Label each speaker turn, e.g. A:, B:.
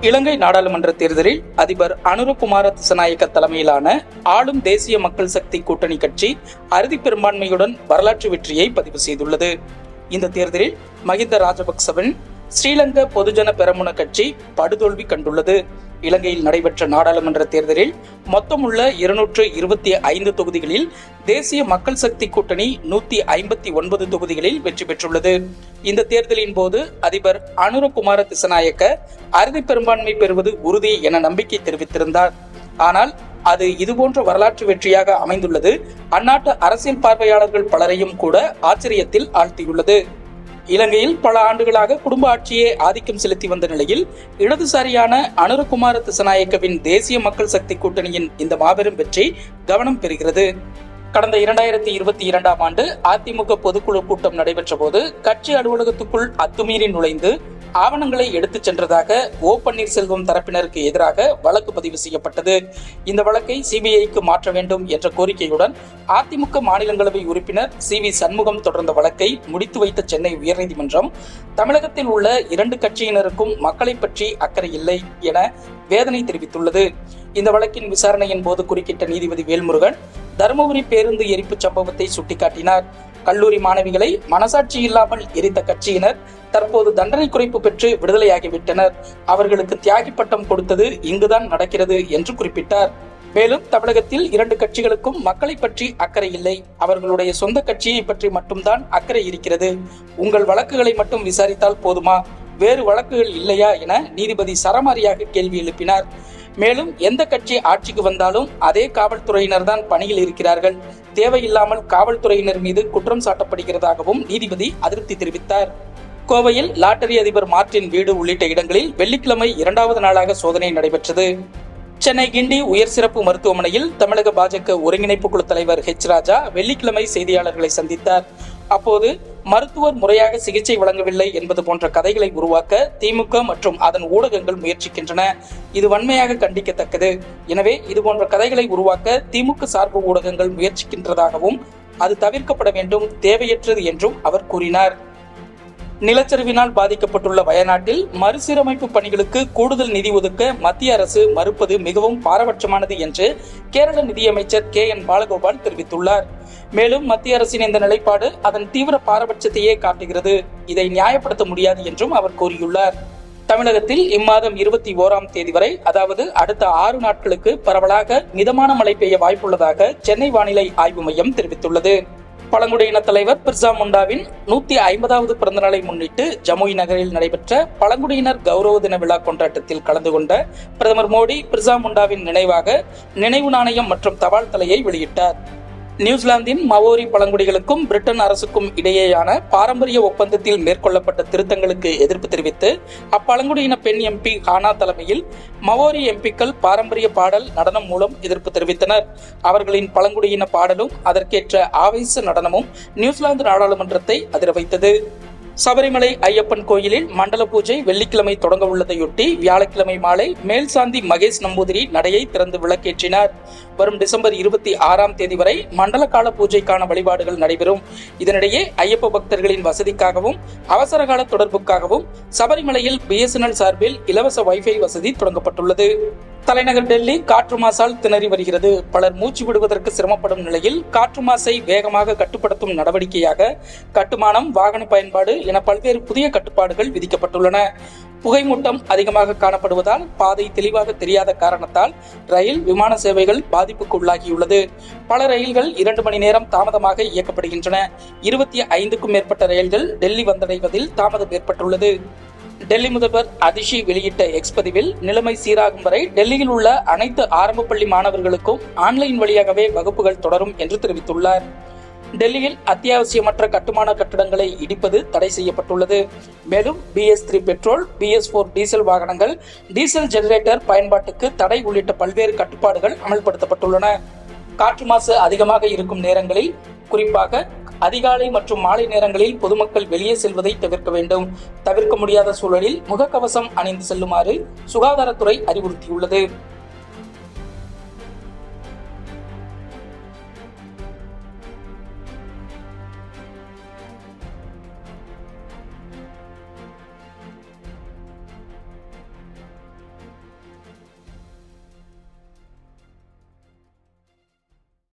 A: இலங்கை நாடாளுமன்ற தேர்தலில் அதிபர் அனுரகுமார திசாநாயக்க தலைமையிலான ஆளும் தேசிய மக்கள் சக்தி கூட்டணி கட்சி அறுதி பெரும்பான்மையுடன் வரலாற்று வெற்றியை பதிவு செய்துள்ளது. இந்த தேர்தலில் மஹிந்த ராஜபக்சவின் ஸ்ரீலங்கா பொதுஜன பெரமுன கட்சி படுதோல்வி கண்டுள்ளது. இலங்கையில் நடைபெற்ற நாடாளுமன்ற தேர்தலில் மொத்தமுள்ள 225 தொகுதிகளில் தேசிய மக்கள் சக்தி கூட்டணி 159 தொகுதிகளில் வெற்றி பெற்றுள்ளது. இந்த தேர்தலின் போது அதிபர் அனுரகுமார திசாநாயக்க அறுதி பெரும்பான்மை பெறுவது உறுதி என நம்பிக்கை தெரிவித்திருந்தார். ஆனால் அது இதுபோன்ற வரலாற்று வெற்றியாக அமைந்துள்ளது அந்நாட்டு அரசியல் பார்வையாளர்கள் பலரையும் கூட ஆச்சரியத்தில் ஆழ்த்தியுள்ளது. இலங்கையில் பல ஆண்டுகளாக குடும்ப ஆட்சியே ஆதிக்கம் செலுத்தி வந்த நிலையில் இடதுசாரியான அனுரகுமார திசாநாயக்கவின் தேசிய மக்கள் சக்தி கூட்டணியின் இந்த மாபெரும் வெற்றி கவனம் பெறுகிறது. கடந்த 2022ஆம் ஆண்டு அதிமுக பொதுக்குழு கூட்டம் நடைபெற்ற போது கட்சி அலுவலகத்துக்குள் அத்துமீறி நுழைந்து ஆவணங்களை எடுத்துச் சென்றதாக ஓ பன்னீர்செல்வம் தரப்பினருக்கு எதிராக வழக்கு பதிவு செய்யப்பட்டது. இந்த வழக்கை சிபிஐக்கு மாற்ற வேண்டும் என்ற கோரிக்கையுடன் அதிமுக மாநிலங்களவை உறுப்பினர் சி.வி. சண்முகம் தொடர்ந்த வழக்கை முடித்து வைத்த சென்னை உயர்நீதிமன்றம் தமிழகத்தில் உள்ள 2 கட்சியினருக்கும் மக்களை பற்றி அக்கறை இல்லை என வேதனை தெரிவித்துள்ளது. இந்த வழக்கின் விசாரணையின் போது குறுக்கிட்ட நீதிபதி வேல்முருகன் தருமபுரி பேருந்து எரிப்பு சம்பவத்தை சுட்டிக்காட்டினார். கல்லூரி மாணவிகளை மனசாட்சி இல்லாமல் எரித்த கட்சியினர் தற்போது தண்டனை குறைப்பு பெற்று விடுதலையாகிவிட்டனர். அவர்களுக்கு தியாகி பட்டம் கொடுத்தது இங்குதான் நடக்கிறது என்று குறிப்பிட்டார். மேலும் தமிழகத்தில் 2 கட்சிகளுக்கும் மக்களை பற்றி அக்கறை இல்லை, அவர்களுடைய சொந்த கட்சியை பற்றி மட்டும்தான் அக்கறை இருக்கிறது. உங்கள் வழக்குகளை மட்டும் விசாரித்தால் போதுமா, வேறு வழக்குகள் இல்லையா என நீதிபதி சரமாரியாக கேள்வி எழுப்பினார். மேலும் எந்த கட்சி ஆட்சிக்கு வந்தாலும் அதே காவல்துறையினர் தான் பணியில் இருக்கிறார்கள், தேவையில்லாமல் காவல்துறையினர் மீது குற்றம் சாட்டப்படுகிறதாகவும் நீதிபதி அதிருப்தி தெரிவித்தார். கோவையில் லாட்டரி அதிபர் மார்டின் வீடு உள்ளிட்ட இடங்களில் வெள்ளிக்கிழமை 2வது நாளாக சோதனை நடைபெற்றது. சென்னை கிண்டி உயர் சிறப்பு மருத்துவமனையில் தமிழக பாஜக ஒருங்கிணைப்பு குழு தலைவர் ஹெச் ராஜா வெள்ளிக்கிழமை செய்தியாளர்களை சந்தித்தார். அப்போது மருத்துவர் முறையாக சிகிச்சை வழங்கவில்லை என்பது போன்ற கதைகளை உருவாக்க திமுக மற்றும் அதன் ஊடகங்கள் முயற்சிக்கின்றன. இது வன்மையாக கண்டிக்கத்தக்கது. எனவே இதுபோன்ற கதைகளை உருவாக்க திமுக சார்பு ஊடகங்கள் முயற்சிக்கின்றதாகவும் அது தவிர்க்கப்பட வேண்டும், தேவையற்றது என்றும் அவர் கூறினார். நிலச்சரிவினால் பாதிக்கப்பட்டுள்ள வயநாட்டில் மறுசீரமைப்பு பணிகளுக்கு கூடுதல் நிதி ஒதுக்க மத்திய அரசு மறுப்பது மிகவும் பாரபட்சமானது என்று கேரள நிதியமைச்சர் KN பாலகோபால் தெரிவித்துள்ளார். மேலும் மத்திய அரசின் இந்த நிலைப்பாடு அதன் தீவிர பாரபட்சத்தையே காட்டுகிறது, இதை நியாயப்படுத்த முடியாது என்றும் அவர் கூறியுள்ளார். தமிழகத்தில் இம்மாதம் 21ஆம் தேதி வரை, அதாவது அடுத்த 6 நாட்களுக்கு பரவலாக மிதமான மழை பெய்ய வாய்ப்புள்ளதாக சென்னை வானிலை ஆய்வு மையம் தெரிவித்துள்ளது. பழங்குடியின தலைவர் பிர்சா முண்டாவின் 150வது பிறந்த நாளை முன்னிட்டு ஜமுய் நகரில் நடைபெற்ற பழங்குடியினர் கௌரவ தின விழா கொண்டாட்டத்தில் கலந்து கொண்ட பிரதமர் மோடி பிர்சா முண்டாவின் நினைவாக நினைவு நாணயம் மற்றும் தபால் தலையை வெளியிட்டார். நியூசிலாந்தின் மவோரி பழங்குடிகளுக்கும் பிரிட்டன் அரசுக்கும் இடையேயான பாரம்பரிய ஒப்பந்தத்தில் மேற்கொள்ளப்பட்ட திருத்தங்களுக்கு எதிர்ப்பு தெரிவித்து அப்பழங்குடியின பெண் MP ஹானா தலைமையில் மவோரி MPக்கள் பாரம்பரிய பாடல் நடனம் மூலம் எதிர்ப்பு தெரிவித்தனர். அவர்களின் பழங்குடியின பாடலும் அதற்கேற்ற ஆவேச நடனமும் நியூசிலாந்து நாடாளுமன்றத்தை அதிர வைத்தது. சபரிமலை ஐயப்பன் கோயிலில் மண்டல பூஜை வெள்ளிக்கிழமை தொடங்க உள்ளதையொட்டி வியாழக்கிழமை மாலை மேல்சாந்தி மகேஷ் நம்பூதிரி நடையை திறந்து விளக்கேற்றினார். வரும் டிசம்பர் 26ஆம் தேதி வரை மண்டல கால பூஜைக்கான வழிபாடுகள் நடைபெறும். இதனிடையே ஐயப்ப பக்தர்களின் வசதிக்காகவும் அவசர கால தொடர்புக்காகவும் சபரிமலையில் BSNL சார்பில் இலவச வைஃபை வசதி தொடங்கப்பட்டுள்ளது. தலைநகர் டெல்லி காற்று மாசால் திணறி வருகிறது. பலர் மூச்சு விடுவதற்கு சிரமப்படும் நிலையில் காற்று மாசை வேகமாக கட்டுப்படுத்தும் நடவடிக்கையாக கட்டுமானம், வாகன பயன்பாடு என பல்வேறு புதிய கட்டுப்பாடுகள் விதிக்கப்பட்டுள்ளன. புகைமூட்டம் அதிகமாக காணப்படுவதால் பாதை தெளிவாக தெரியாத காரணத்தால் ரயில், விமான சேவைகள் பாதிப்புக்கு உள்ளாகியுள்ளது. பல ரயில்கள் 2 மணி நேரம் தாமதமாக இயக்கப்படுகின்றன. 25க்கும் மேற்பட்ட ரயில்கள் டெல்லி வந்தடைவதில் தாமதம் ஏற்பட்டுள்ளது. டெல்லி முதல்வர் அதிஷி வெளியிட்ட எக்ஸ் பதிவில் நிலைமை சீராகும் வரை டெல்லியில் உள்ள அனைத்து ஆரம்ப பள்ளி மாணவர்களுக்கும் ஆன்லைன் வழியாகவே வகுப்புகள் தொடரும் என்று தெரிவித்துள்ளார். டெல்லியில் அத்தியாவசியமற்ற கட்டுமான கட்டடங்களை இடிப்பது தடை செய்யப்பட்டுள்ளது. மேலும் BS3 பெட்ரோல், BS4 டீசல் வாகனங்கள், டீசல் ஜெனரேட்டர் பயன்பாட்டுக்கு தடை உள்ளிட்ட பல்வேறு கட்டுப்பாடுகள் அமல்படுத்தப்பட்டுள்ளன. காற்று மாசு அதிகமாக இருக்கும் நேரங்களில், குறிப்பாக அதிகாலை மற்றும் மாலை நேரங்களில் பொதுமக்கள் வெளியே செல்வதை தவிர்க்க வேண்டும். தவிர்க்க முடியாத சூழலில் முகக்கவசம் அணிந்து செல்லுமாறு சுகாதாரத்துறை அறிவுறுத்தியுள்ளது.